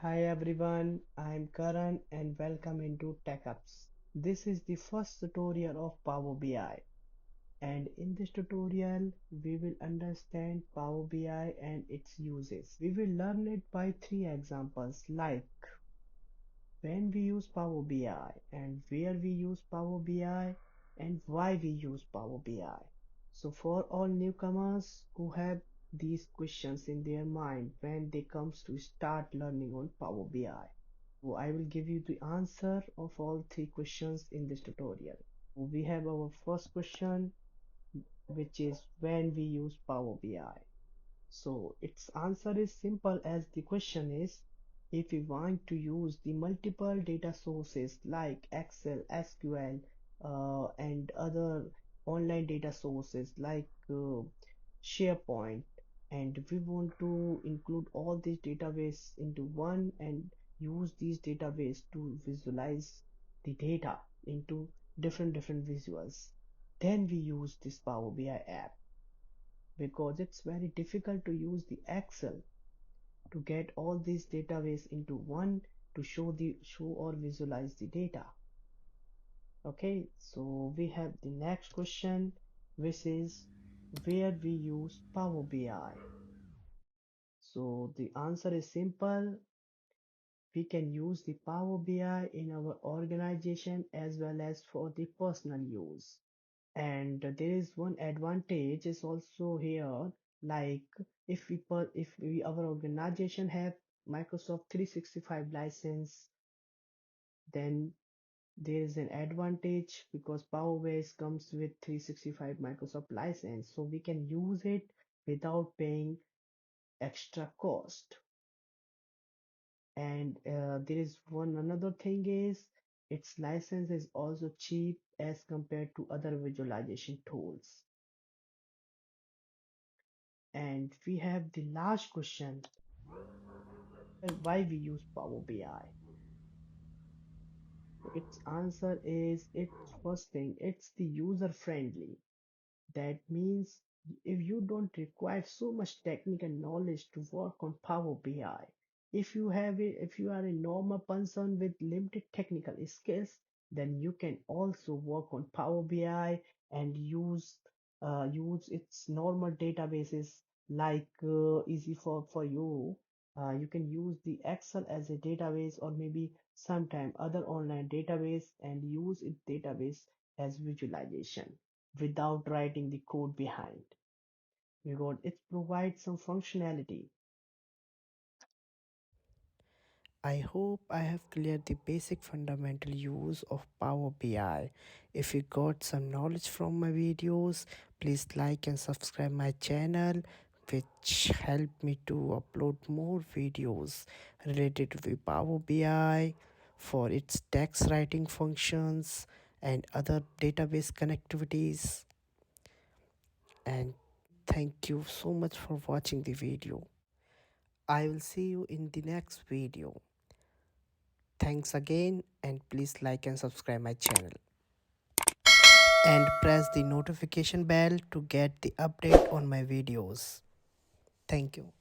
Hi everyone, I'm Karan and welcome into TeqUps. This is the first tutorial of Power BI, and in this tutorial we will understand Power BI and its uses. We will learn it by three examples like when we use Power BI and where we use Power BI and why we use Power BI. So for all newcomers who have these questions in their mind when they comes to start learning on Power BI. So I will give you the answer of all three questions in this tutorial. We have our first question, which is when we use Power BI. So its answer is simple as the question is, if we want to use the multiple data sources like Excel, SQL, and other online data sources like SharePoint, and we want to include all these database into one and use these database to visualize the data into different visuals, then we use this Power BI app because it's very difficult to use the Excel to get all these database into one to show or visualize the data. Okay, so we have the next question, which is where we use Power BI. So the answer is simple. We can use the Power BI in our organization as well as for the personal use. And there is one advantage is also here, like if we our organization have Microsoft 365 license, then there is an advantage because Power BI comes with 365 Microsoft license, so we can use it without paying extra cost. And there is one another thing is its license is also cheap as compared to other visualization tools. And we have the last question, why we use Power BI. So its answer is its first thing, it's the user friendly. That means if you don't require so much technical knowledge to work on Power BI, if you are a normal person with limited technical skills, then you can also work on Power BI and use its normal databases like easy for you. You can use the Excel as a database or maybe sometime other online database and use its database as visualization without writing the code behind because it provides some functionality. I hope I have cleared the basic fundamental use of Power BI. If you got some knowledge from my videos, please like and subscribe my channel, which help me to upload more videos related to the Power BI for its text writing functions and other database connectivities. And thank you so much for watching the video. I will see you in the next video. Thanks again, and please like and subscribe my channel and press the notification bell to get the update on my videos. Thank you.